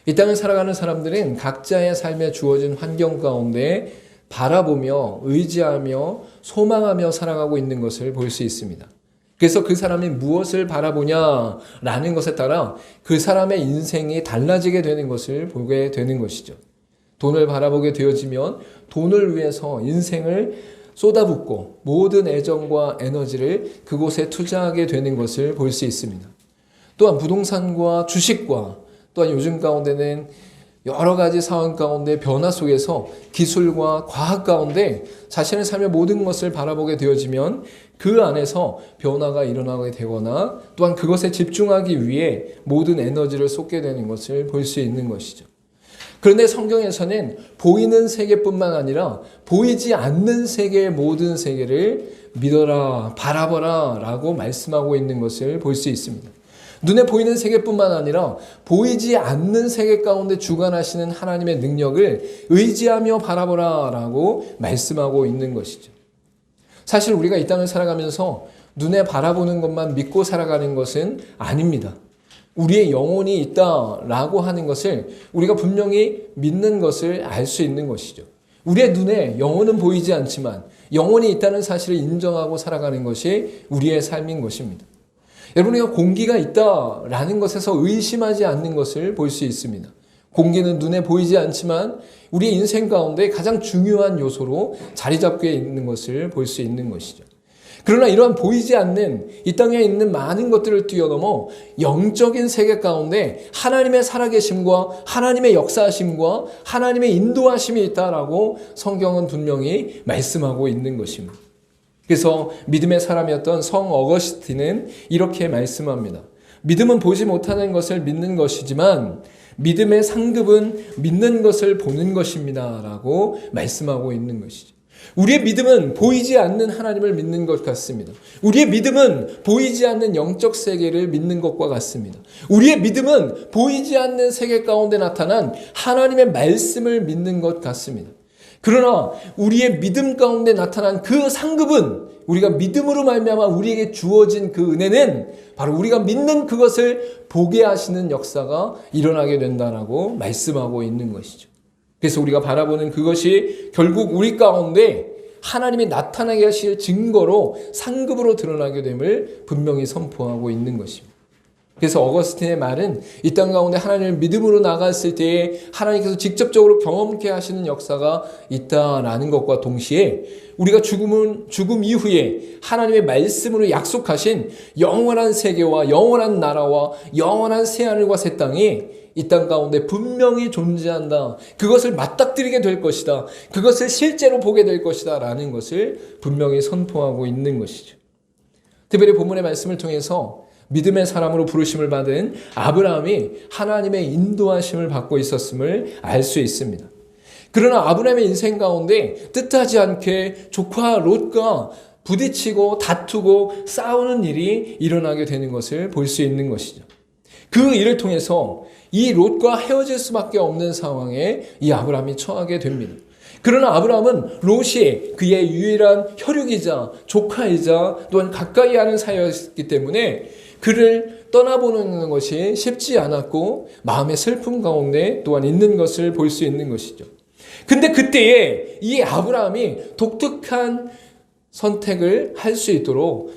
이 땅을 살아가는 사람들은 각자의 삶에 주어진 환경 가운데 바라보며 의지하며 소망하며 살아가고 있는 것을 볼 수 있습니다. 그래서 그 사람이 무엇을 바라보냐라는 것에 따라 그 사람의 인생이 달라지게 되는 것을 보게 되는 것이죠. 돈을 바라보게 되어지면 돈을 위해서 인생을 쏟아붓고 모든 애정과 에너지를 그곳에 투자하게 되는 것을 볼 수 있습니다. 또한 부동산과 주식과 또한 요즘 가운데는 여러 가지 상황 가운데 변화 속에서 기술과 과학 가운데 자신의 삶의 모든 것을 바라보게 되어지면 그 안에서 변화가 일어나게 되거나 또한 그것에 집중하기 위해 모든 에너지를 쏟게 되는 것을 볼 수 있는 것이죠. 그런데 성경에서는 보이는 세계뿐만 아니라 보이지 않는 세계의 모든 세계를 믿어라, 바라보라 라고 말씀하고 있는 것을 볼 수 있습니다. 눈에 보이는 세계뿐만 아니라 보이지 않는 세계 가운데 주관하시는 하나님의 능력을 의지하며 바라보라 라고 말씀하고 있는 것이죠. 사실 우리가 이 땅을 살아가면서 눈에 바라보는 것만 믿고 살아가는 것은 아닙니다. 우리의 영혼이 있다라고 하는 것을 우리가 분명히 믿는 것을 알 수 있는 것이죠. 우리의 눈에 영혼은 보이지 않지만 영혼이 있다는 사실을 인정하고 살아가는 것이 우리의 삶인 것입니다. 여러분, 우리가 공기가 있다라는 것에서 의심하지 않는 것을 볼 수 있습니다. 공기는 눈에 보이지 않지만 우리 인생 가운데 가장 중요한 요소로 자리 잡고 있는 것을 볼 수 있는 것이죠. 그러나 이러한 보이지 않는 이 땅에 있는 많은 것들을 뛰어넘어 영적인 세계 가운데 하나님의 살아계심과 하나님의 역사하심과 하나님의 인도하심이 있다라고 성경은 분명히 말씀하고 있는 것입니다. 그래서 믿음의 사람이었던 성 어거스틴은 이렇게 말씀합니다. 믿음은 보지 못하는 것을 믿는 것이지만 믿음의 상급은 믿는 것을 보는 것입니다 라고 말씀하고 있는 것이죠. 우리의 믿음은 보이지 않는 하나님을 믿는 것 같습니다. 우리의 믿음은 보이지 않는 영적 세계를 믿는 것과 같습니다. 우리의 믿음은 보이지 않는 세계 가운데 나타난 하나님의 말씀을 믿는 것 같습니다. 그러나 우리의 믿음 가운데 나타난 그 상급은 우리가 믿음으로 말미암아 우리에게 주어진 그 은혜는 바로 우리가 믿는 그것을 보게 하시는 역사가 일어나게 된다라고 말씀하고 있는 것이죠. 그래서 우리가 바라보는 그것이 결국 우리 가운데 하나님이 나타나게 하실 증거로 상급으로 드러나게 됨을 분명히 선포하고 있는 것입니다. 그래서 어거스틴의 말은 이 땅 가운데 하나님을 믿음으로 나갔을 때에 하나님께서 직접적으로 경험케 하시는 역사가 있다라는 것과 동시에 우리가 죽음 이후에 하나님의 말씀으로 약속하신 영원한 세계와 영원한 나라와 영원한 새하늘과 새 땅이 이 땅 가운데 분명히 존재한다. 그것을 맞닥뜨리게 될 것이다. 그것을 실제로 보게 될 것이다. 라는 것을 분명히 선포하고 있는 것이죠. 특별히 본문의 말씀을 통해서 믿음의 사람으로 부르심을 받은 아브라함이 하나님의 인도하심을 받고 있었음을 알 수 있습니다. 그러나 아브라함의 인생 가운데 뜻하지 않게 조카 롯과 부딪히고 다투고 싸우는 일이 일어나게 되는 것을 볼 수 있는 것이죠. 그 일을 통해서 이 롯과 헤어질 수밖에 없는 상황에 이 아브라함이 처하게 됩니다. 그러나 아브라함은 롯이 그의 유일한 혈육이자 조카이자 또한 가까이 하는 사이였기 때문에 그를 떠나보는 것이 쉽지 않았고 마음의 슬픔 가운데 또한 있는 것을 볼 수 있는 것이죠. 근데 그때에 이 아브라함이 독특한 선택을 할 수 있도록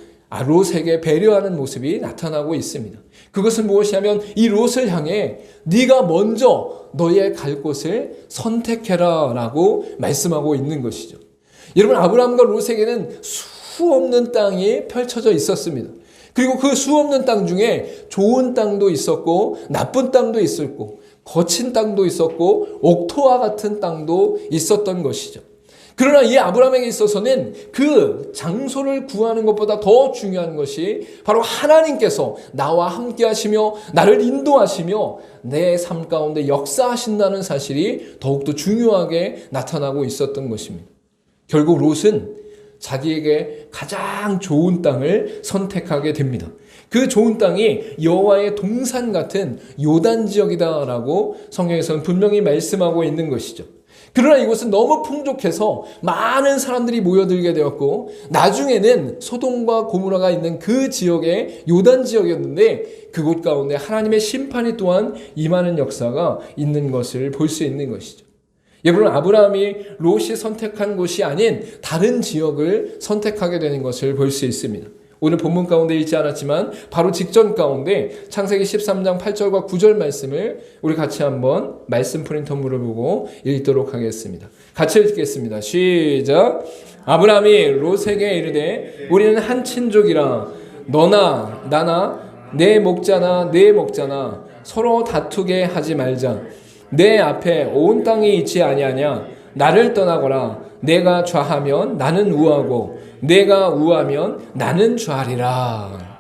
롯에게 배려하는 모습이 나타나고 있습니다. 그것은 무엇이냐면 이 롯을 향해 네가 먼저 너의 갈 곳을 선택해라 라고 말씀하고 있는 것이죠. 여러분, 아브라함과 롯에게는 수없는 땅이 펼쳐져 있었습니다. 그리고 그 수없는 땅 중에 좋은 땅도 있었고 나쁜 땅도 있었고 거친 땅도 있었고 옥토와 같은 땅도 있었던 것이죠. 그러나 이 아브라함에게 있어서는 그 장소를 구하는 것보다 더 중요한 것이 바로 하나님께서 나와 함께 하시며 나를 인도하시며 내 삶 가운데 역사하신다는 사실이 더욱더 중요하게 나타나고 있었던 것입니다. 결국 롯은 자기에게 가장 좋은 땅을 선택하게 됩니다. 그 좋은 땅이 여호와의 동산 같은 요단 지역이다라고 성경에서는 분명히 말씀하고 있는 것이죠. 그러나 이곳은 너무 풍족해서 많은 사람들이 모여들게 되었고, 나중에는 소돔과 고모라가 있는 그 지역의 요단 지역이었는데, 그곳 가운데 하나님의 심판이 또한 임하는 역사가 있는 것을 볼 수 있는 것이죠. 여러분, 아브라함이 롯이 선택한 곳이 아닌 다른 지역을 선택하게 되는 것을 볼 수 있습니다. 오늘 본문 가운데 읽지 않았지만 바로 직전 가운데 창세기 13장 8절과 9절 말씀을 우리 같이 한번 말씀 프린터물을 보고 읽도록 하겠습니다. 같이 읽겠습니다. 시작. 아브라함이 롯에게 이르되 우리는 한 친족이라 너나 나나 내 목자나 내 목자나 서로 다투게 하지 말자. 내 앞에 온 땅이 있지 아니하냐. 나를 떠나거라. 내가 좌하면 나는 우하고 내가 우하면 나는 좌하리라.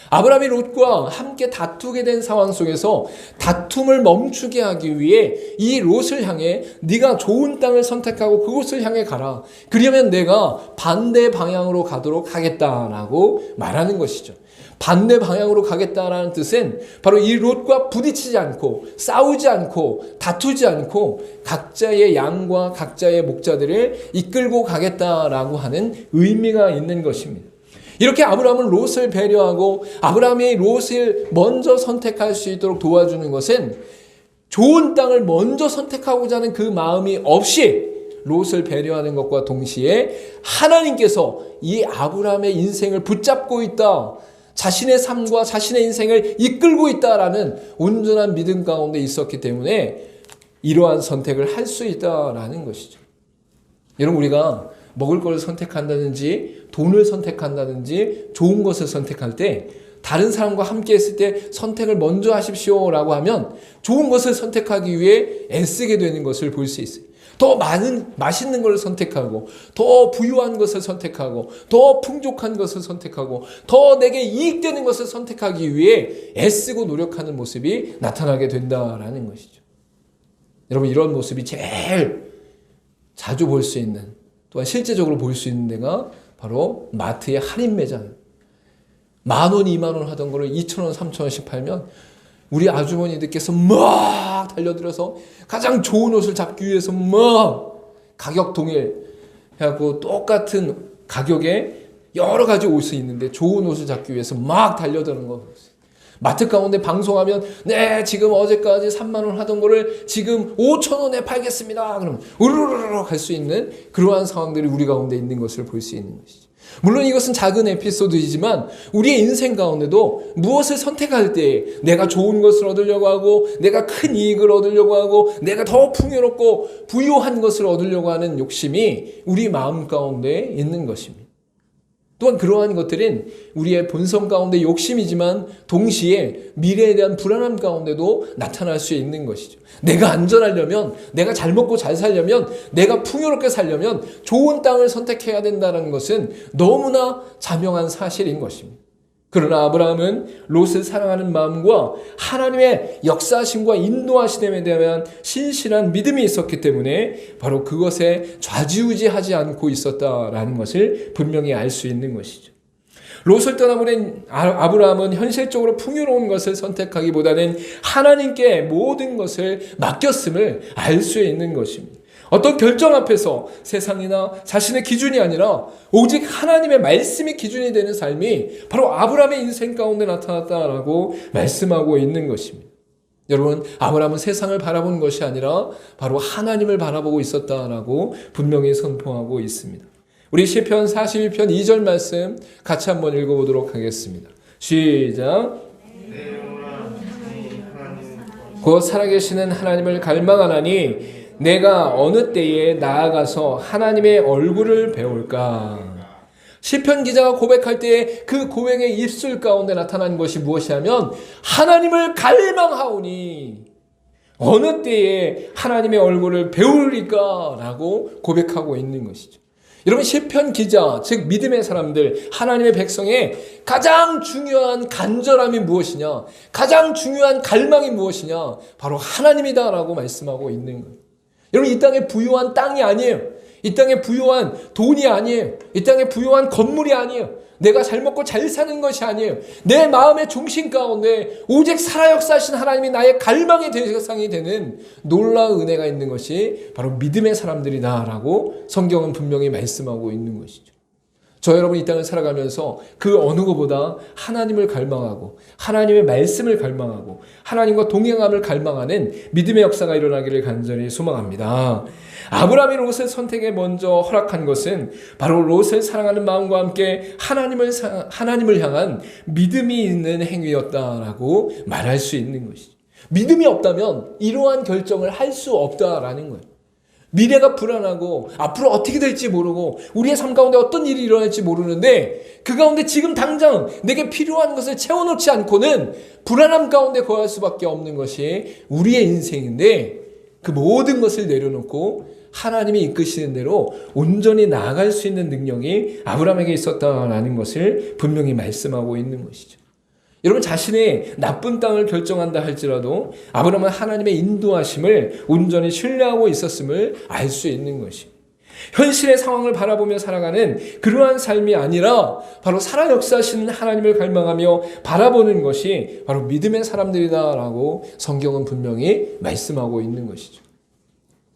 아브라함이 롯과 함께 다투게 된 상황 속에서 다툼을 멈추게 하기 위해 이 롯을 향해 네가 좋은 땅을 선택하고 그곳을 향해 가라. 그러면 내가 반대 방향으로 가도록 하겠다라고 말하는 것이죠. 반대 방향으로 가겠다라는 뜻은 바로 이 롯과 부딪히지 않고 싸우지 않고 다투지 않고 각자의 양과 각자의 목자들을 이끌고 가겠다라고 하는 의미가 있는 것입니다. 이렇게 아브라함은 롯을 배려하고 아브라함이 롯을 먼저 선택할 수 있도록 도와주는 것은 좋은 땅을 먼저 선택하고자 하는 그 마음이 없이 롯을 배려하는 것과 동시에 하나님께서 이 아브라함의 인생을 붙잡고 있다, 자신의 삶과 자신의 인생을 이끌고 있다라는 온전한 믿음 가운데 있었기 때문에 이러한 선택을 할 수 있다라는 것이죠. 여러분, 우리가 먹을 것을 선택한다든지 돈을 선택한다든지 좋은 것을 선택할 때 다른 사람과 함께 했을 때 선택을 먼저 하십시오라고 하면 좋은 것을 선택하기 위해 애쓰게 되는 것을 볼 수 있어요. 더 많은 맛있는 것을 선택하고 더 부유한 것을 선택하고 더 풍족한 것을 선택하고 더 내게 이익되는 것을 선택하기 위해 애쓰고 노력하는 모습이 나타나게 된다라는 것이죠. 여러분, 이런 모습이 제일 자주 볼 수 있는, 또한 실제적으로 볼 수 있는 데가 바로 마트의 할인 매장. 10,000원, 20,000원 하던 거를 2,000원, 3,000원씩 팔면 우리 아주머니들께서 막 달려들어서 가장 좋은 옷을 잡기 위해서 막 가격 동일 해갖고 똑같은 가격에 여러 가지 옷이 있는데 좋은 옷을 잡기 위해서 막 달려드는 거. 마트 가운데 방송하면 네, 지금 어제까지 3,000원 하던 거를 지금 5,000원에 팔겠습니다. 그러면 우르르르 갈 수 있는 그러한 상황들이 우리 가운데 있는 것을 볼 수 있는 것이죠. 물론 이것은 작은 에피소드이지만 우리의 인생 가운데도 무엇을 선택할 때 내가 좋은 것을 얻으려고 하고 내가 큰 이익을 얻으려고 하고 내가 더 풍요롭고 부유한 것을 얻으려고 하는 욕심이 우리 마음 가운데 있는 것입니다. 또한 그러한 것들은 우리의 본성 가운데 욕심이지만 동시에 미래에 대한 불안함 가운데도 나타날 수 있는 것이죠. 내가 안전하려면, 내가 잘 먹고 잘 살려면, 내가 풍요롭게 살려면 좋은 땅을 선택해야 된다는 것은 너무나 자명한 사실인 것입니다. 그러나 아브라함은 롯을 사랑하는 마음과 하나님의 역사하심과 인도하심에 대한 신실한 믿음이 있었기 때문에 바로 그것에 좌지우지하지 않고 있었다라는 것을 분명히 알 수 있는 것이죠. 롯을 떠나보낸 아브라함은 현실적으로 풍요로운 것을 선택하기보다는 하나님께 모든 것을 맡겼음을 알 수 있는 것입니다. 어떤 결정 앞에서 세상이나 자신의 기준이 아니라 오직 하나님의 말씀이 기준이 되는 삶이 바로 아브라함의 인생 가운데 나타났다라고 말씀하고 있는 것입니다. 여러분, 아브라함은 세상을 바라본 것이 아니라 바로 하나님을 바라보고 있었다라고 분명히 선포하고 있습니다. 우리 시편 42편 2절 말씀 같이 한번 읽어보도록 하겠습니다. 시작. 곧 살아계시는 하나님을 갈망하나니 내가 어느 때에 나아가서 하나님의 얼굴을 배울까? 시편 기자가 고백할 때에 그 고백의 입술 가운데 나타난 것이 무엇이냐면 하나님을 갈망하오니 어느 때에 하나님의 얼굴을 배우리까? 라고 고백하고 있는 것이죠. 여러분, 시편 기자, 즉 믿음의 사람들, 하나님의 백성의 가장 중요한 간절함이 무엇이냐? 가장 중요한 갈망이 무엇이냐? 바로 하나님이다라고 말씀하고 있는 거예요. 여러분, 이 땅에 부유한 땅이 아니에요. 이 땅에 부유한 돈이 아니에요. 이 땅에 부유한 건물이 아니에요. 내가 잘 먹고 잘 사는 것이 아니에요. 내 마음의 중심 가운데 오직 살아 역사하신 하나님이 나의 갈망의 대상이 되는 놀라운 은혜가 있는 것이 바로 믿음의 사람들이다라고 성경은 분명히 말씀하고 있는 것이죠. 저 여러분 이 땅을 살아가면서 그 어느 것보다 하나님을 갈망하고 하나님의 말씀을 갈망하고 하나님과 동행함을 갈망하는 믿음의 역사가 일어나기를 간절히 소망합니다. 아브라함이 롯을 선택에 먼저 허락한 것은 바로 롯을 사랑하는 마음과 함께 하나님을 향한 믿음이 있는 행위였다라고 말할 수 있는 것이죠. 믿음이 없다면 이러한 결정을 할 수 없다라는 거예요. 미래가 불안하고 앞으로 어떻게 될지 모르고 우리의 삶 가운데 어떤 일이 일어날지 모르는데 그 가운데 지금 당장 내게 필요한 것을 채워놓지 않고는 불안함 가운데 거할 수밖에 없는 것이 우리의 인생인데 그 모든 것을 내려놓고 하나님이 이끄시는 대로 온전히 나아갈 수 있는 능력이 아브라함에게 있었다라는 것을 분명히 말씀하고 있는 것이죠. 여러분 자신의 나쁜 땅을 결정한다 할지라도 아브라함은 하나님의 인도하심을 온전히 신뢰하고 있었음을 알 수 있는 것입니다. 현실의 상황을 바라보며 살아가는 그러한 삶이 아니라 바로 살아 역사하시는 하나님을 갈망하며 바라보는 것이 바로 믿음의 사람들이다라고 성경은 분명히 말씀하고 있는 것이죠.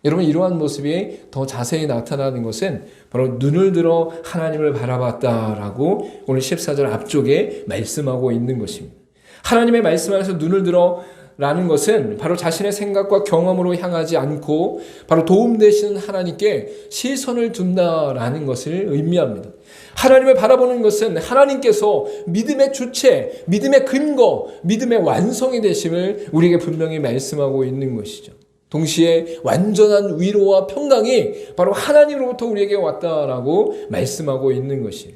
여러분 이러한 모습이 더 자세히 나타나는 것은 바로 눈을 들어 하나님을 바라봤다라고 오늘 14절 앞쪽에 말씀하고 있는 것입니다. 하나님의 말씀 안에서 눈을 들어 라는 것은 바로 자신의 생각과 경험으로 향하지 않고 바로 도움 되시는 하나님께 시선을 둔다라는 것을 의미합니다. 하나님을 바라보는 것은 하나님께서 믿음의 주체, 믿음의 근거, 믿음의 완성이 되심을 우리에게 분명히 말씀하고 있는 것이죠. 동시에 완전한 위로와 평강이 바로 하나님으로부터 우리에게 왔다라고 말씀하고 있는 것이에요.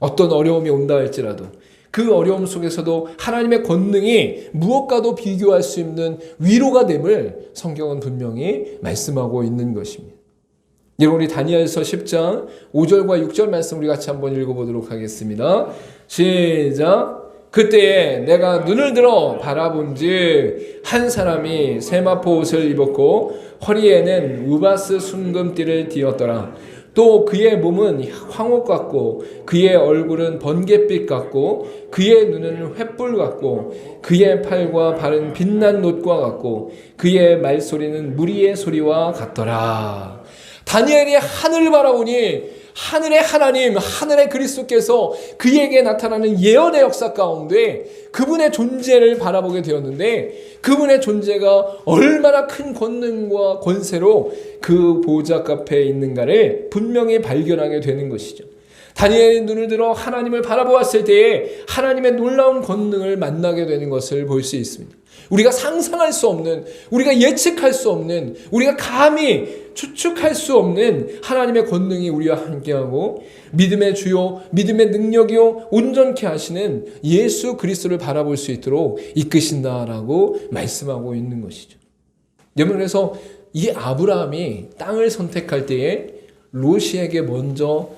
어떤 어려움이 온다 할지라도 그 어려움 속에서도 하나님의 권능이 무엇과도 비교할 수 없는 위로가 됨을 성경은 분명히 말씀하고 있는 것입니다. 여러분 우리 다니엘서 10장 5절과 6절 말씀 우리 같이 한번 읽어보도록 하겠습니다. 시작. 그때에 내가 눈을 들어 바라본즉 한 사람이 세마포 옷을 입었고 허리에는 우바스 순금띠를 띠었더라. 또 그의 몸은 황옥 같고 그의 얼굴은 번갯빛 같고 그의 눈은 횃불 같고 그의 팔과 발은 빛난 놋과 같고 그의 말소리는 무리의 소리와 같더라. 다니엘이 하늘을 바라보니 하늘의 하나님, 하늘의 그리스도께서 그에게 나타나는 예언의 역사 가운데 그분의 존재를 바라보게 되었는데 그분의 존재가 얼마나 큰 권능과 권세로 그 보좌 앞에 있는가를 분명히 발견하게 되는 것이죠. 다니엘의 눈을 들어 하나님을 바라보았을 때에 하나님의 놀라운 권능을 만나게 되는 것을 볼 수 있습니다. 우리가 상상할 수 없는, 우리가 예측할 수 없는, 우리가 감히 추측할 수 없는 하나님의 권능이 우리와 함께하고 믿음의 주요, 믿음의 능력이요 온전케 하시는 예수 그리스도를 바라볼 수 있도록 이끄신다라고 말씀하고 있는 것이죠. 여러분 그래서 이 아브라함이 땅을 선택할 때에 롯에게 먼저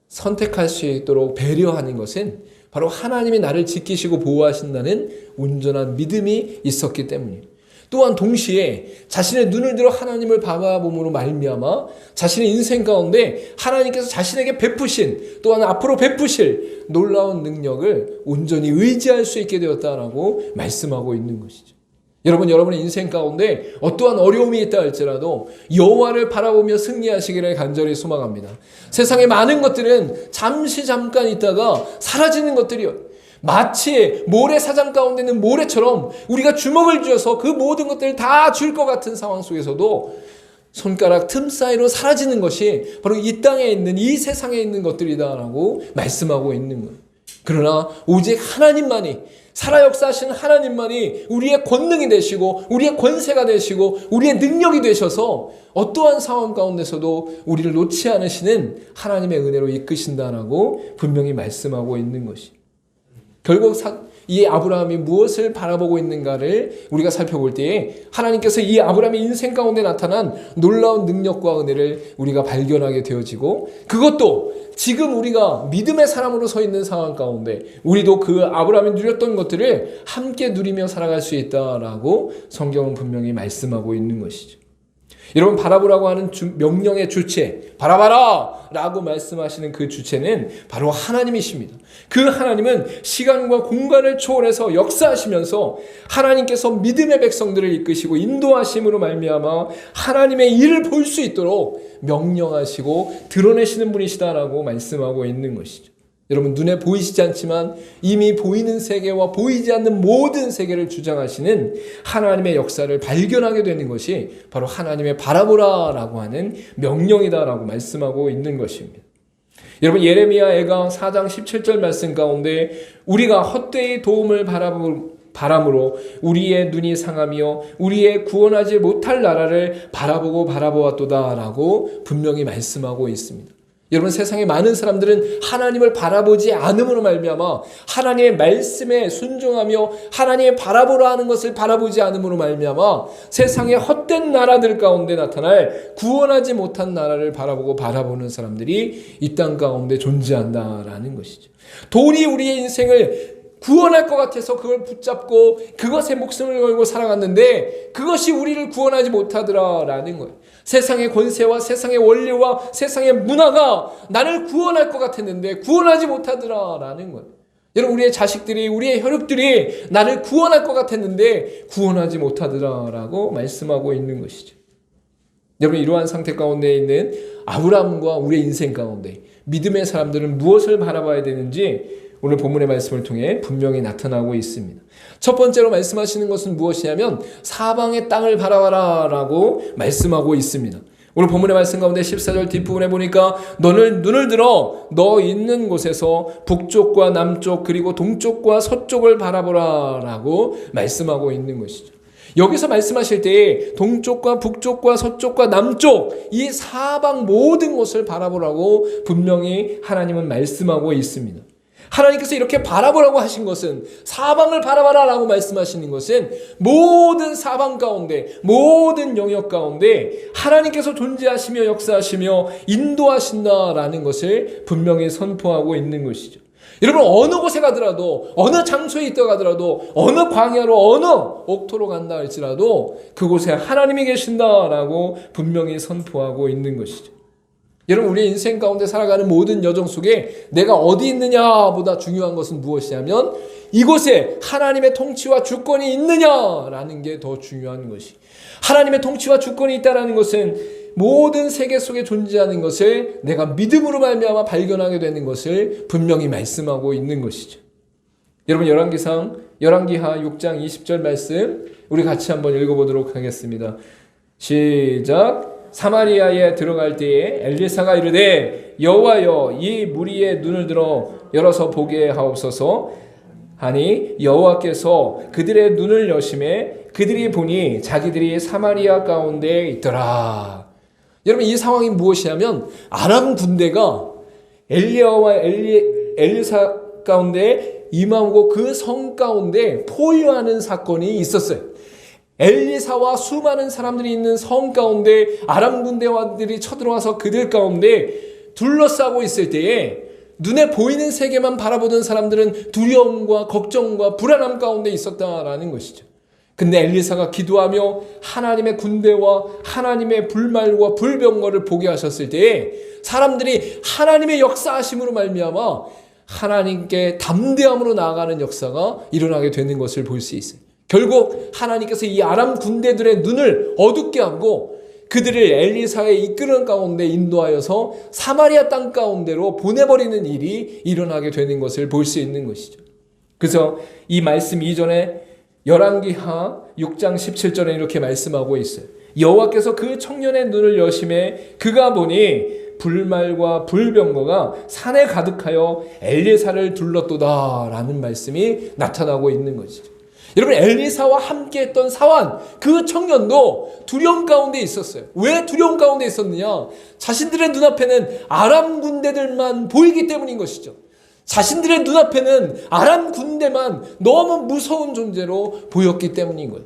선택할 수 있도록 배려하는 것은 바로 하나님이 나를 지키시고 보호하신다는 온전한 믿음이 있었기 때문이에요. 또한 동시에 자신의 눈을 들어 하나님을 바라봄으로 말미암아 자신의 인생 가운데 하나님께서 자신에게 베푸신 또한 앞으로 베푸실 놀라운 능력을 온전히 의지할 수 있게 되었다라고 말씀하고 있는 것이죠. 여러분의 인생 가운데 어떠한 어려움이 있다 할지라도 여호와를 바라보며 승리하시기를 간절히 소망합니다. 세상의 많은 것들은 잠깐 있다가 사라지는 것들이요. 마치 모래사장 가운데 있는 모래처럼 우리가 주먹을 쥐어서 그 모든 것들을 다 줄 것 같은 상황 속에서도 손가락 틈 사이로 사라지는 것이 바로 이 땅에 있는 이 세상에 있는 것들이다라고 말씀하고 있는 거예요. 그러나 오직 하나님만이 살아 역사하시는 하나님만이 우리의 권능이 되시고 우리의 권세가 되시고 우리의 능력이 되셔서 어떠한 상황 가운데서도 우리를 놓지 않으시는 하나님의 은혜로 이끄신다라고 분명히 말씀하고 있는 것이 결국 이 아브라함이 무엇을 바라보고 있는가를 우리가 살펴볼 때에 하나님께서 이 아브라함의 인생 가운데 나타난 놀라운 능력과 은혜를 우리가 발견하게 되어지고 그것도 지금 우리가 믿음의 사람으로 서 있는 상황 가운데 우리도 그 아브라함이 누렸던 것들을 함께 누리며 살아갈 수 있다라고 성경은 분명히 말씀하고 있는 것이죠. 여러분, 바라보라고 하는 명령의 주체, 바라봐라 라고 말씀하시는 그 주체는 바로 하나님이십니다. 그 하나님은 시간과 공간을 초월해서 역사하시면서 하나님께서 믿음의 백성들을 이끄시고 인도하심으로 말미암아 하나님의 일을 볼 수 있도록 명령하시고 드러내시는 분이시다라고 말씀하고 있는 것이죠. 여러분, 눈에 보이시지 않지만 이미 보이는 세계와 보이지 않는 모든 세계를 주장하시는 하나님의 역사를 발견하게 되는 것이 바로 하나님의 바라보라라고 하는 명령이다라고 말씀하고 있는 것입니다. 여러분, 예레미야 애가 4장 17절 말씀 가운데 우리가 헛되이 도움을 바람으로 우리의 눈이 상하며 우리의 구원하지 못할 나라를 바라보았도다라고 분명히 말씀하고 있습니다. 여러분, 세상에 많은 사람들은 하나님을 바라보지 않음으로 말미암아 하나님의 말씀에 순종하며 하나님의 바라보라 하는 것을 바라보지 않음으로 말미암아 세상의 헛된 나라들 가운데 나타날 구원하지 못한 나라를 바라보는 사람들이 이 땅 가운데 존재한다라는 것이죠. 돈이 우리의 인생을 구원할 것 같아서 그걸 붙잡고 그것에 목숨을 걸고 살아갔는데 그것이 우리를 구원하지 못하더라라는 거예요. 세상의 권세와 세상의 원리와 세상의 문화가 나를 구원할 것 같았는데 구원하지 못하더라라는 거예요. 여러분, 우리의 자식들이, 우리의 혈육들이 나를 구원할 것 같았는데 구원하지 못하더라라고 말씀하고 있는 것이죠. 여러분, 이러한 상태 가운데 있는 아브라함과 우리의 인생 가운데 믿음의 사람들은 무엇을 바라봐야 되는지 오늘 본문의 말씀을 통해 분명히 나타나고 있습니다. 첫 번째로 말씀하시는 것은 무엇이냐면 사방의 땅을 바라봐라 라고 말씀하고 있습니다. 오늘 본문의 말씀 가운데 14절 뒷부분에 보니까 너는 눈을 들어 너 있는 곳에서 북쪽과 남쪽 그리고 동쪽과 서쪽을 바라보라 라고 말씀하고 있는 것이죠. 여기서 말씀하실 때 동쪽과 북쪽과 서쪽과 남쪽 이 사방 모든 곳을 바라보라고 분명히 하나님은 말씀하고 있습니다. 하나님께서 이렇게 바라보라고 하신 것은 사방을 바라봐라 라고 말씀하시는 것은 모든 사방 가운데 모든 영역 가운데 하나님께서 존재하시며 역사하시며 인도하신다라는 것을 분명히 선포하고 있는 것이죠. 여러분, 어느 곳에 가더라도 어느 장소에 있다 가더라도 어느 광야로 어느 옥토로 간다 할지라도 그곳에 하나님이 계신다라고 분명히 선포하고 있는 것이죠. 여러분, 우리 인생 가운데 살아가는 모든 여정 속에 내가 어디 있느냐보다 중요한 것은 무엇이냐면 이곳에 하나님의 통치와 주권이 있느냐라는 게 더 중요한 것이, 하나님의 통치와 주권이 있다라는 것은 모든 세계 속에 존재하는 것을 내가 믿음으로 말미암아 발견하게 되는 것을 분명히 말씀하고 있는 것이죠. 여러분, 열왕기하 6장 20절 말씀 우리 같이 한번 읽어보도록 하겠습니다. 시작. 사마리아에 들어갈 때에 엘리사가 이르되 여호와여 이 무리의 눈을 들어 열어서 보게 하옵소서 하니 여호와께서 그들의 눈을 여심해 그들이 보니 자기들이 사마리아 가운데 있더라. 여러분, 이 상황이 무엇이냐면 아람 군대가 엘리야와 엘리사 가운데 임하고 그 성 가운데 포위하는 사건이 있었어요. 엘리사와 수많은 사람들이 있는 성 가운데 아람 군대와들이 쳐들어와서 그들 가운데 둘러싸고 있을 때에 눈에 보이는 세계만 바라보던 사람들은 두려움과 걱정과 불안함 가운데 있었다라는 것이죠. 근데 엘리사가 기도하며 하나님의 군대와 하나님의 불말과 불병거를 보게 하셨을 때에 사람들이 하나님의 역사하심으로 말미암아 하나님께 담대함으로 나아가는 역사가 일어나게 되는 것을 볼 수 있어요. 결국 하나님께서 이 아람 군대들의 눈을 어둡게 하고 그들을 엘리사의 이끄는 가운데 인도하여서 사마리아 땅 가운데로 보내버리는 일이 일어나게 되는 것을 볼 수 있는 것이죠. 그래서 이 말씀 이전에 열왕기하 6장 17절에 이렇게 말씀하고 있어요. 여호와께서 그 청년의 눈을 여심해 그가 보니 불말과 불병거가 산에 가득하여 엘리사를 둘렀도다 라는 말씀이 나타나고 있는 것이죠. 여러분, 엘리사와 함께했던 사환 그 청년도 두려움 가운데 있었어요. 왜 두려움 가운데 있었느냐? 자신들의 눈앞에는 아람 군대들만 보이기 때문인 것이죠. 자신들의 눈앞에는 아람 군대만 너무 무서운 존재로 보였기 때문인 거예요.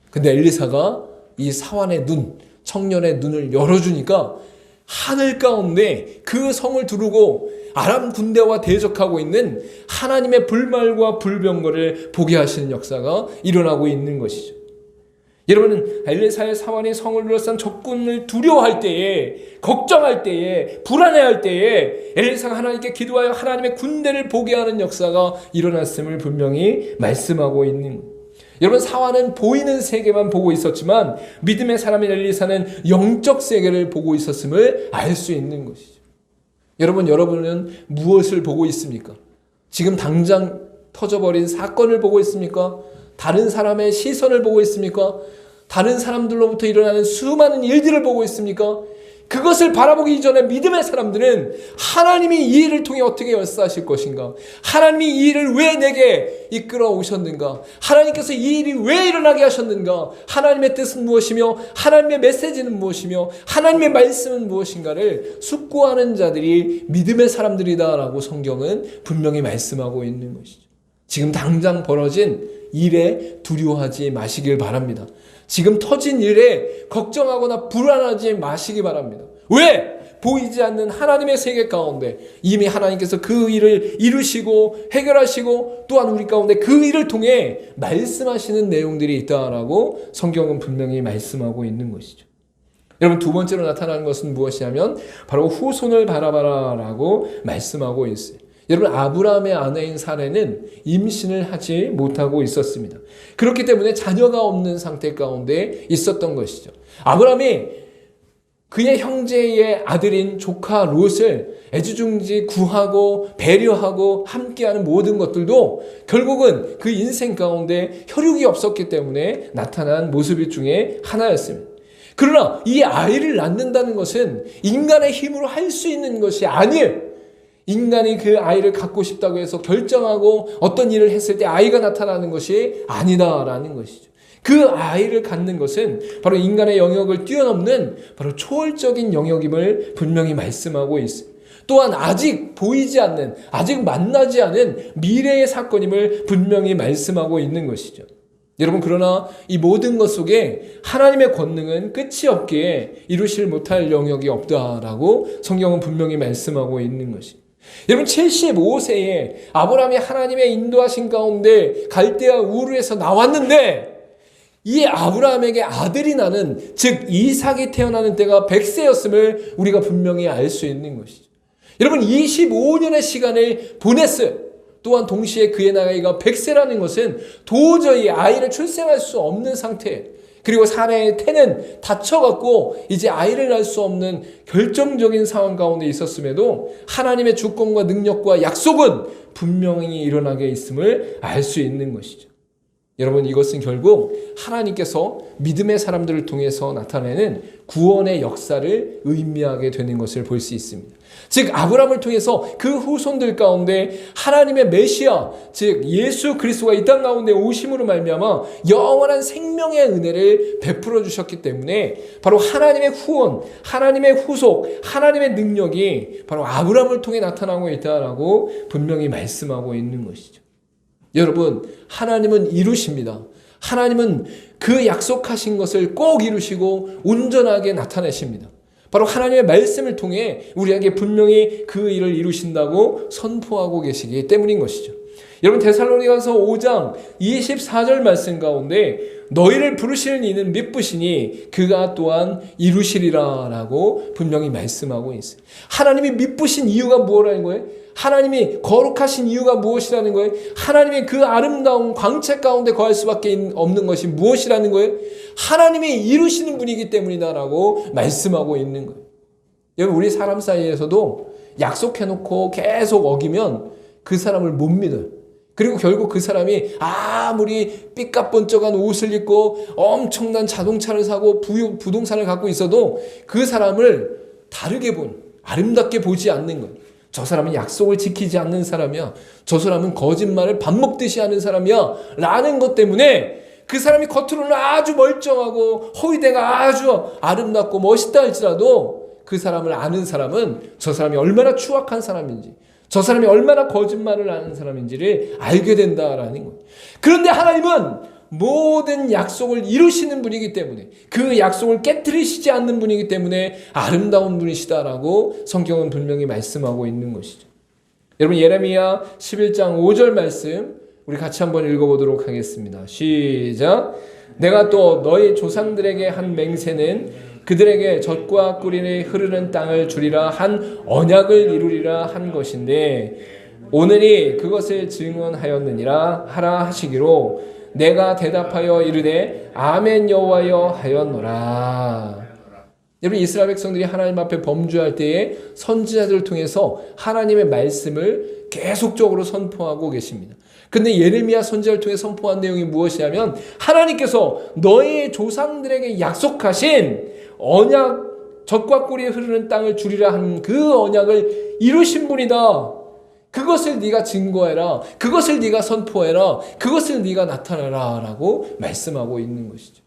근데 엘리사가 이 사환의 눈, 청년의 눈을 열어주니까 하늘 가운데 그 성을 두르고 아람 군대와 대적하고 있는 하나님의 불말과 불병거를 보게 하시는 역사가 일어나고 있는 것이죠. 여러분은 엘리사의 사환이 성을 둘러싼 적군을 두려워할 때에, 걱정할 때에, 불안해할 때에 엘리사가 하나님께 기도하여 하나님의 군대를 보게 하는 역사가 일어났음을 분명히 말씀하고 있는 거예요. 여러분, 사환은 보이는 세계만 보고 있었지만 믿음의 사람인 엘리사는 영적 세계를 보고 있었음을 알 수 있는 것이죠. 여러분은 무엇을 보고 있습니까? 지금 당장 터져버린 사건을 보고 있습니까? 다른 사람의 시선을 보고 있습니까? 다른 사람들로부터 일어나는 수많은 일들을 보고 있습니까? 그것을 바라보기 이전에 믿음의 사람들은 하나님이 이 일을 통해 어떻게 역사하실 것인가? 하나님이 이 일을 왜 내게 이끌어 오셨는가? 하나님께서 이 일이 왜 일어나게 하셨는가? 하나님의 뜻은 무엇이며 하나님의 메시지는 무엇이며 하나님의 말씀은 무엇인가를 숙고하는 자들이 믿음의 사람들이다라고 성경은 분명히 말씀하고 있는 것이죠. 지금 당장 벌어진 일에 두려워하지 마시길 바랍니다. 지금 터진 일에 걱정하거나 불안하지 마시기 바랍니다. 왜? 보이지 않는 하나님의 세계 가운데 이미 하나님께서 그 일을 이루시고 해결하시고 또한 우리 가운데 그 일을 통해 말씀하시는 내용들이 있다라고 성경은 분명히 말씀하고 있는 것이죠. 여러분, 두 번째로 나타나는 것은 무엇이냐면 바로 후손을 바라봐라라고 말씀하고 있어요. 여러분, 아브라함의 아내인 사레는 임신을 하지 못하고 있었습니다. 그렇기 때문에 자녀가 없는 상태 가운데 있었던 것이죠. 아브라함이 그의 형제의 아들인 조카 롯을 애지중지 구하고 배려하고 함께하는 모든 것들도 결국은 그 인생 가운데 혈육이 없었기 때문에 나타난 모습 중에 하나였습니다. 그러나 이 아이를 낳는다는 것은 인간의 힘으로 할 수 있는 것이 아니에요. 인간이 그 아이를 갖고 싶다고 해서 결정하고 어떤 일을 했을 때 아이가 나타나는 것이 아니다라는 것이죠. 그 아이를 갖는 것은 바로 인간의 영역을 뛰어넘는 바로 초월적인 영역임을 분명히 말씀하고 있어요. 또한 아직 보이지 않는, 아직 만나지 않은 미래의 사건임을 분명히 말씀하고 있는 것이죠. 여러분, 그러나 이 모든 것 속에 하나님의 권능은 끝이 없기에 이루실 못할 영역이 없다라고 성경은 분명히 말씀하고 있는 것이죠. 여러분, 75세에 아브라함이 하나님의 인도하신 가운데 갈대아 우르에서 나왔는데 이 아브라함에게 아들이 나는, 즉 이삭이 태어나는 때가 100세였음을 우리가 분명히 알 수 있는 것이죠. 여러분, 25년의 시간을 보냈어요. 또한 동시에 그의 나이가 100세라는 것은 도저히 아이를 출생할 수 없는 상태예요. 그리고 사례의 태는 다쳐갖고 이제 아이를 낳을 수 없는 결정적인 상황 가운데 있었음에도 하나님의 주권과 능력과 약속은 분명히 일어나게 있음을 알 수 있는 것이죠. 여러분, 이것은 결국 하나님께서 믿음의 사람들을 통해서 나타내는 구원의 역사를 의미하게 되는 것을 볼 수 있습니다. 즉, 아브라함을 통해서 그 후손들 가운데 하나님의 메시아, 즉 예수 그리스도가 이 땅 가운데 오심으로 말미암아 영원한 생명의 은혜를 베풀어 주셨기 때문에 바로 하나님의 후원, 하나님의 후속, 하나님의 능력이 바로 아브라함을 통해 나타나고 있다라고 분명히 말씀하고 있는 것이죠. 여러분, 하나님은 이루십니다. 하나님은 그 약속하신 것을 꼭 이루시고 온전하게 나타내십니다. 바로 하나님의 말씀을 통해 우리에게 분명히 그 일을 이루신다고 선포하고 계시기 때문인 것이죠. 여러분, 데살로니가서 5장 24절 말씀 가운데 너희를 부르시는 이는 미쁘시니 그가 또한 이루시리라 라고 분명히 말씀하고 있어요. 하나님이 미쁘신 이유가 뭐라는 거예요? 하나님이 거룩하신 이유가 무엇이라는 거예요? 하나님의 그 아름다운 광채 가운데 거할 수밖에 없는 것이 무엇이라는 거예요? 하나님이 이루시는 분이기 때문이다라고 말씀하고 있는 거예요. 여러분, 우리 사람 사이에서도 약속해놓고 계속 어기면 그 사람을 못 믿어요. 그리고 결국 그 사람이 아무리 삐까뻔쩍한 옷을 입고 엄청난 자동차를 사고 부동산을 갖고 있어도 그 사람을 다르게 아름답게 보지 않는 거예요. 저 사람은 약속을 지키지 않는 사람이야. 저 사람은 거짓말을 밥 먹듯이 하는 사람이야. 라는 것 때문에 그 사람이 겉으로는 아주 멀쩡하고 허위대가 아주 아름답고 멋있다 할지라도 그 사람을 아는 사람은 저 사람이 얼마나 추악한 사람인지, 저 사람이 얼마나 거짓말을 하는 사람인지를 알게 된다라는 거예요. 그런데 하나님은 모든 약속을 이루시는 분이기 때문에, 그 약속을 깨트리시지 않는 분이기 때문에 아름다운 분이시다라고 성경은 분명히 말씀하고 있는 것이죠. 여러분, 예레미야 11장 5절 말씀 우리 같이 한번 읽어보도록 하겠습니다. 시작. 내가 또 너희 조상들에게 한 맹세는 그들에게 젖과 꿀이 흐르는 땅을 주리라 한 언약을 이루리라 한 것인데 오늘이 그것을 증언하였느니라 하라 하시기로 내가 대답하여 이르되 아멘 여호와여 하였노라. 여러분, 이스라엘 백성들이 하나님 앞에 범죄할 때에 선지자들을 통해서 하나님의 말씀을 계속적으로 선포하고 계십니다. 근데 예레미야 선지자를 통해 선포한 내용이 무엇이냐면 하나님께서 너희 조상들에게 약속하신 언약, 젖과 꿀이 흐르는 땅을 주리라 한 그 언약을 이루신 분이다. 그것을 네가 증거해라. 그것을 네가 선포해라. 그것을 네가 나타내라 라고 말씀하고 있는 것이죠.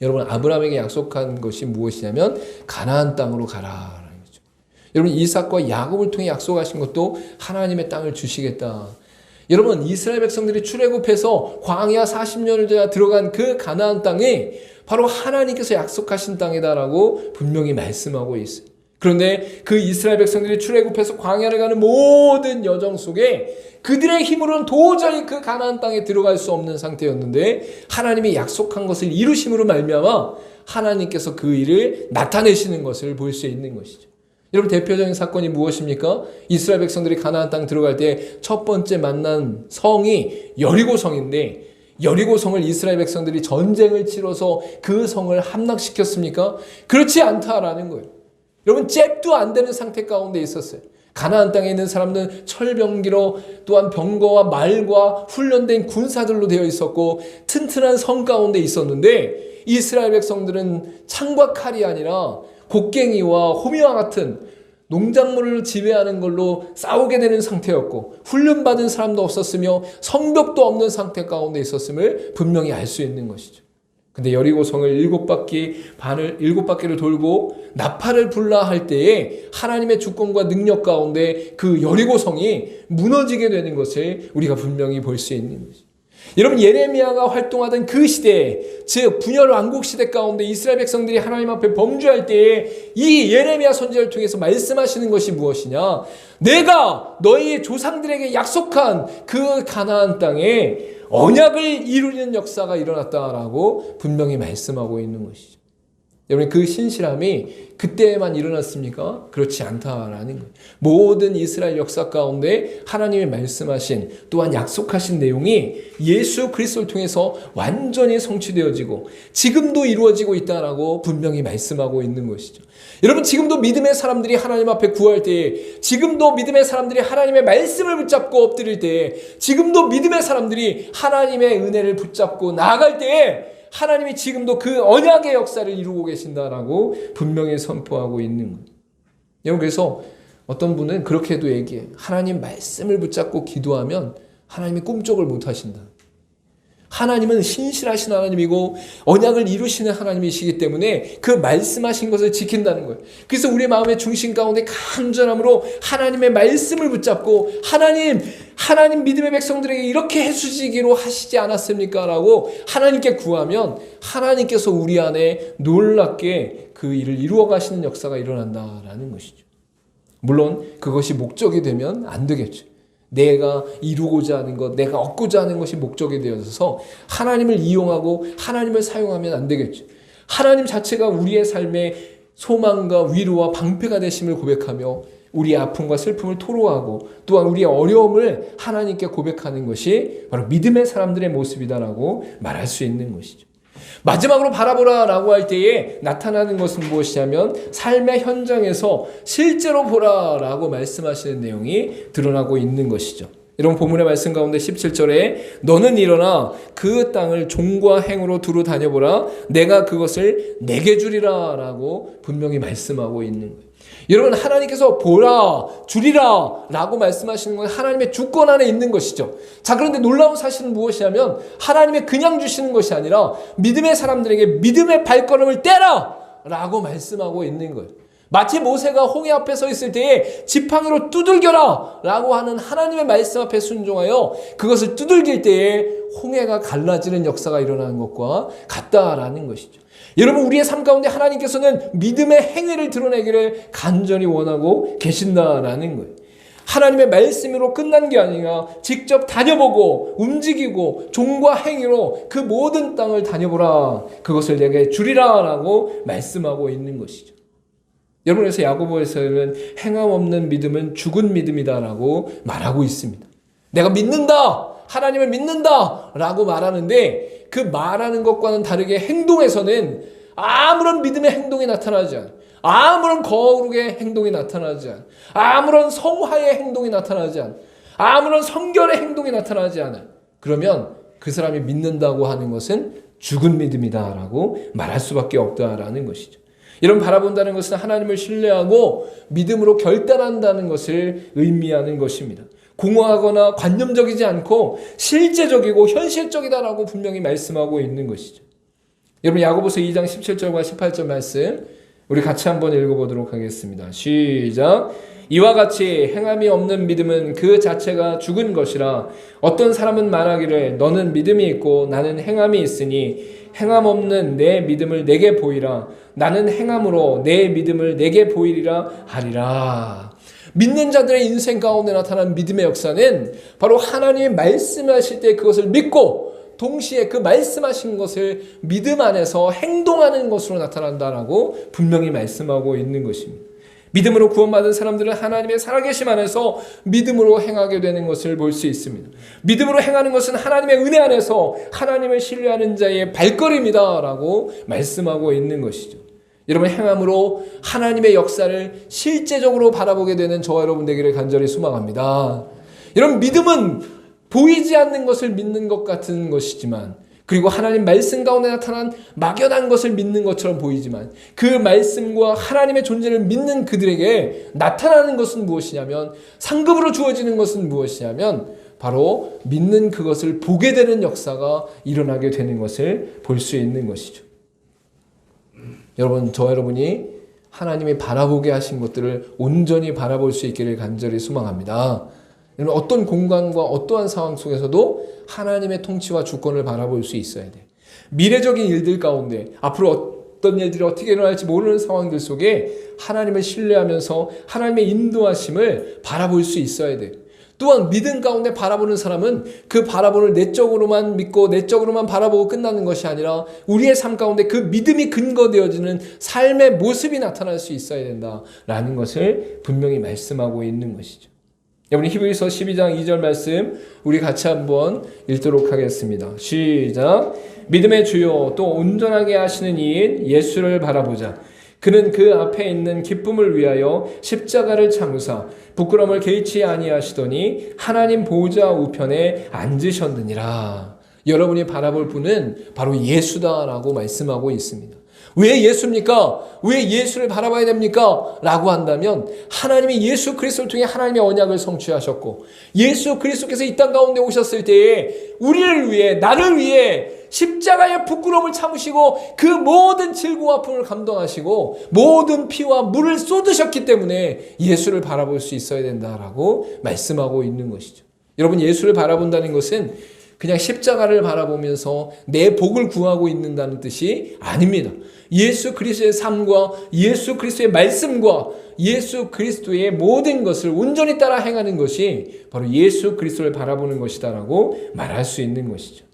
여러분, 아브라함에게 약속한 것이 무엇이냐면 가나안 땅으로 가라라는 거죠. 여러분, 이삭과 야곱을 통해 약속하신 것도 하나님의 땅을 주시겠다. 여러분, 이스라엘 백성들이 출애굽해서 광야 40년을 들어간 그 가나안 땅이 바로 하나님께서 약속하신 땅이다라고 분명히 말씀하고 있어요. 그런데 그 이스라엘 백성들이 출애굽해서 광야를 가는 모든 여정 속에 그들의 힘으로는 도저히 그 가나안 땅에 들어갈 수 없는 상태였는데 하나님이 약속한 것을 이루심으로 말미암아 하나님께서 그 일을 나타내시는 것을 볼 수 있는 것이죠. 여러분, 대표적인 사건이 무엇입니까? 이스라엘 백성들이 가나안 땅 들어갈 때 첫 번째 만난 성이 여리고성인데 여리고성을 이스라엘 백성들이 전쟁을 치러서 그 성을 함락시켰습니까? 그렇지 않다라는 거예요. 여러분, 잽도 안 되는 상태 가운데 있었어요. 가나안 땅에 있는 사람들은 철병기로 또한 병거와 말과 훈련된 군사들로 되어 있었고 튼튼한 성 가운데 있었는데 이스라엘 백성들은 창과 칼이 아니라 곡괭이와 호미와 같은 농작물을 지배하는 걸로 싸우게 되는 상태였고 훈련받은 사람도 없었으며 성벽도 없는 상태 가운데 있었음을 분명히 알 수 있는 것이죠. 근데 여리고성을 7바퀴를 돌고 나팔을 불라 할 때에 하나님의 주권과 능력 가운데 그 여리고성이 무너지게 되는 것을 우리가 분명히 볼 수 있는 것이죠. 여러분, 예레미야가 활동하던 그 시대, 즉 분열 왕국 시대 가운데 이스라엘 백성들이 하나님 앞에 범죄할 때에 이 예레미야 선지자를 통해서 말씀하시는 것이 무엇이냐? 내가 너희 조상들에게 약속한 그 가나안 땅에 언약을 이루는 역사가 일어났다라고 분명히 말씀하고 있는 것이죠. 여러분, 그 신실함이 그때에만 일어났습니까? 그렇지 않다라는 거예요. 모든 이스라엘 역사 가운데 하나님이 말씀하신 또한 약속하신 내용이 예수 그리스도를 통해서 완전히 성취되어지고 지금도 이루어지고 있다라고 분명히 말씀하고 있는 것이죠. 여러분, 지금도 믿음의 사람들이 하나님 앞에 구할 때에, 지금도 믿음의 사람들이 하나님의 말씀을 붙잡고 엎드릴 때에, 지금도 믿음의 사람들이 하나님의 은혜를 붙잡고 나아갈 때에 하나님이 지금도 그 언약의 역사를 이루고 계신다라고 분명히 선포하고 있는 거예요. 여러분, 그래서 어떤 분은 그렇게도 얘기해요. 하나님 말씀을 붙잡고 기도하면 하나님이 꿈쩍을 못 하신다. 하나님은 신실하신 하나님이고 언약을 이루시는 하나님이시기 때문에 그 말씀하신 것을 지킨다는 거예요. 그래서 우리 마음의 중심 가운데 간절함으로 하나님의 말씀을 붙잡고 하나님 믿음의 백성들에게 이렇게 해주시기로 하시지 않았습니까? 라고 하나님께 구하면 하나님께서 우리 안에 놀랍게 그 일을 이루어 가시는 역사가 일어난다라는 것이죠. 물론 그것이 목적이 되면 안 되겠죠. 내가 이루고자 하는 것, 내가 얻고자 하는 것이 목적이 되어서 하나님을 이용하고 하나님을 사용하면 안 되겠죠. 하나님 자체가 우리의 삶의 소망과 위로와 방패가 되심을 고백하며 우리의 아픔과 슬픔을 토로하고 또한 우리의 어려움을 하나님께 고백하는 것이 바로 믿음의 사람들의 모습이다라고 말할 수 있는 것이죠. 마지막으로 바라보라라고 할 때에 나타나는 것은 무엇이냐면 삶의 현장에서 실제로 보라라고 말씀하시는 내용이 드러나고 있는 것이죠. 이런 본문의 말씀 가운데 17절에 너는 일어나 그 땅을 종과 행으로 두루 다녀보라 내가 그것을 내게 주리라 라고 분명히 말씀하고 있는 거예요. 여러분, 하나님께서 보라, 주리라 라고 말씀하시는 건 하나님의 주권 안에 있는 것이죠. 자, 그런데 놀라운 사실은 무엇이냐면 하나님의 그냥 주시는 것이 아니라 믿음의 사람들에게 믿음의 발걸음을 떼라 라고 말씀하고 있는 거예요. 마치 모세가 홍해 앞에 서 있을 때에 지팡이로 두들겨라 라고 하는 하나님의 말씀 앞에 순종하여 그것을 두들길 때에 홍해가 갈라지는 역사가 일어나는 것과 같다라는 것이죠. 여러분, 우리의 삶 가운데 하나님께서는 믿음의 행위를 드러내기를 간절히 원하고 계신다라는 거예요. 하나님의 말씀으로 끝난 게 아니라 직접 다녀보고 움직이고 종과 행위로 그 모든 땅을 다녀보라. 그것을 내게 주리라 라고 말씀하고 있는 것이죠. 여러분, 그래서 야고보에서는 행함 없는 믿음은 죽은 믿음이다 라고 말하고 있습니다. 내가 믿는다, 하나님을 믿는다 라고 말하는데 그 말하는 것과는 다르게 행동에서는 아무런 믿음의 행동이 나타나지 않아요. 아무런 거룩의 행동이 나타나지 않아요. 아무런 성화의 행동이 나타나지 않아요. 아무런 성결의 행동이 나타나지 않아요. 그러면 그 사람이 믿는다고 하는 것은 죽은 믿음이다 라고 말할 수밖에 없다라는 것이죠. 이런 바라본다는 것은 하나님을 신뢰하고 믿음으로 결단한다는 것을 의미하는 것입니다. 공허하거나 관념적이지 않고 실제적이고 현실적이다라고 분명히 말씀하고 있는 것이죠. 여러분, 야고보서 2장 17절과 18절 말씀 우리 같이 한번 읽어보도록 하겠습니다. 시작. 이와 같이 행함이 없는 믿음은 그 자체가 죽은 것이라 어떤 사람은 말하기를 너는 믿음이 있고 나는 행함이 있으니 행함 없는 내 믿음을 내게 보이라. 나는 행함으로 내 믿음을 내게 보이리라 하리라. 믿는 자들의 인생 가운데 나타난 믿음의 역사는 바로 하나님이 말씀하실 때 그것을 믿고 동시에 그 말씀하신 것을 믿음 안에서 행동하는 것으로 나타난다라고 분명히 말씀하고 있는 것입니다. 믿음으로 구원받은 사람들은 하나님의 살아계심 안에서 믿음으로 행하게 되는 것을 볼 수 있습니다. 믿음으로 행하는 것은 하나님의 은혜 안에서 하나님을 신뢰하는 자의 발걸음이다라고 말씀하고 있는 것이죠. 여러분, 행함으로 하나님의 역사를 실제적으로 바라보게 되는 저와 여러분 되기를 간절히 소망합니다. 여러분, 믿음은 보이지 않는 것을 믿는 것 같은 것이지만, 그리고 하나님 말씀 가운데 나타난 막연한 것을 믿는 것처럼 보이지만 그 말씀과 하나님의 존재를 믿는 그들에게 나타나는 것은 무엇이냐면, 상급으로 주어지는 것은 무엇이냐면 바로 믿는 그것을 보게 되는 역사가 일어나게 되는 것을 볼 수 있는 것이죠. 여러분, 저와 여러분이 하나님이 바라보게 하신 것들을 온전히 바라볼 수 있기를 간절히 소망합니다. 어떤 공간과 어떠한 상황 속에서도 하나님의 통치와 주권을 바라볼 수 있어야 돼요. 미래적인 일들 가운데 앞으로 어떤 일들이 어떻게 일어날지 모르는 상황들 속에 하나님을 신뢰하면서 하나님의 인도하심을 바라볼 수 있어야 돼요. 또한 믿음 가운데 바라보는 사람은 그 바라보는 내적으로만 믿고 내적으로만 바라보고 끝나는 것이 아니라 우리의 삶 가운데 그 믿음이 근거되어지는 삶의 모습이 나타날 수 있어야 된다라는 것을 분명히 말씀하고 있는 것이죠. 여러분, 히브리서 12장 2절 말씀 우리 같이 한번 읽도록 하겠습니다. 시작. 믿음의 주요 또 온전하게 하시는 이인 예수를 바라보자. 그는 그 앞에 있는 기쁨을 위하여 십자가를 참으사 부끄러움을 개의치 아니하시더니 하나님 보좌 우편에 앉으셨느니라. 여러분이 바라볼 분은 바로 예수다라고 말씀하고 있습니다. 왜 예수입니까? 왜 예수를 바라봐야 됩니까? 라고 한다면 하나님이 예수 그리스도를 통해 하나님의 언약을 성취하셨고 예수 그리스도께서 이 땅 가운데 오셨을 때에 우리를 위해, 나를 위해 십자가의 부끄러움을 참으시고 그 모든 질고와 아픔을 감당하시고 모든 피와 물을 쏟으셨기 때문에 예수를 바라볼 수 있어야 된다라고 말씀하고 있는 것이죠. 여러분, 예수를 바라본다는 것은 그냥 십자가를 바라보면서 내 복을 구하고 있는다는 뜻이 아닙니다. 예수 그리스도의 삶과 예수 그리스도의 말씀과 예수 그리스도의 모든 것을 온전히 따라 행하는 것이 바로 예수 그리스도를 바라보는 것이다라고 말할 수 있는 것이죠.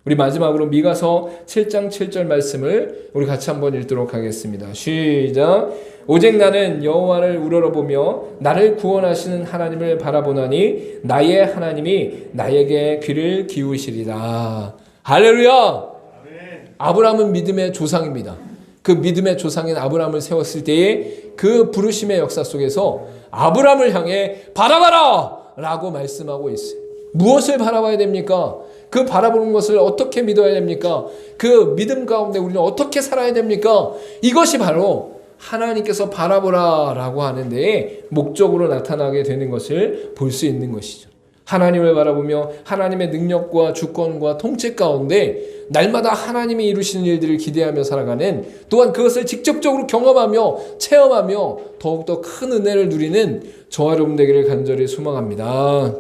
우리 마지막으로 미가서 7장 7절 말씀을 우리 같이 한번 읽도록 하겠습니다. 시작. 오직 나는 여호와를 우러러보며 나를 구원하시는 하나님을 바라보나니 나의 하나님이 나에게 귀를 기우시리라. 할렐루야. 아멘. 아브라함은 믿음의 조상입니다. 그 믿음의 조상인 아브라함을 세웠을 때에 그 부르심의 역사 속에서 아브라함을 향해 바라봐라 라고 말씀하고 있어요. 무엇을 바라봐야 됩니까? 그 바라보는 것을 어떻게 믿어야 됩니까? 그 믿음 가운데 우리는 어떻게 살아야 됩니까? 이것이 바로 하나님께서 바라보라 라고 하는 데에 목적으로 나타나게 되는 것을 볼 수 있는 것이죠. 하나님을 바라보며 하나님의 능력과 주권과 통치 가운데 날마다 하나님이 이루시는 일들을 기대하며 살아가는, 또한 그것을 직접적으로 경험하며 체험하며 더욱더 큰 은혜를 누리는 저와 여러분 되기를 간절히 소망합니다.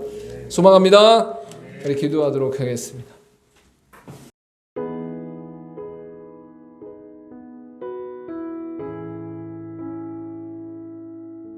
우리 기도하도록 하겠습니다.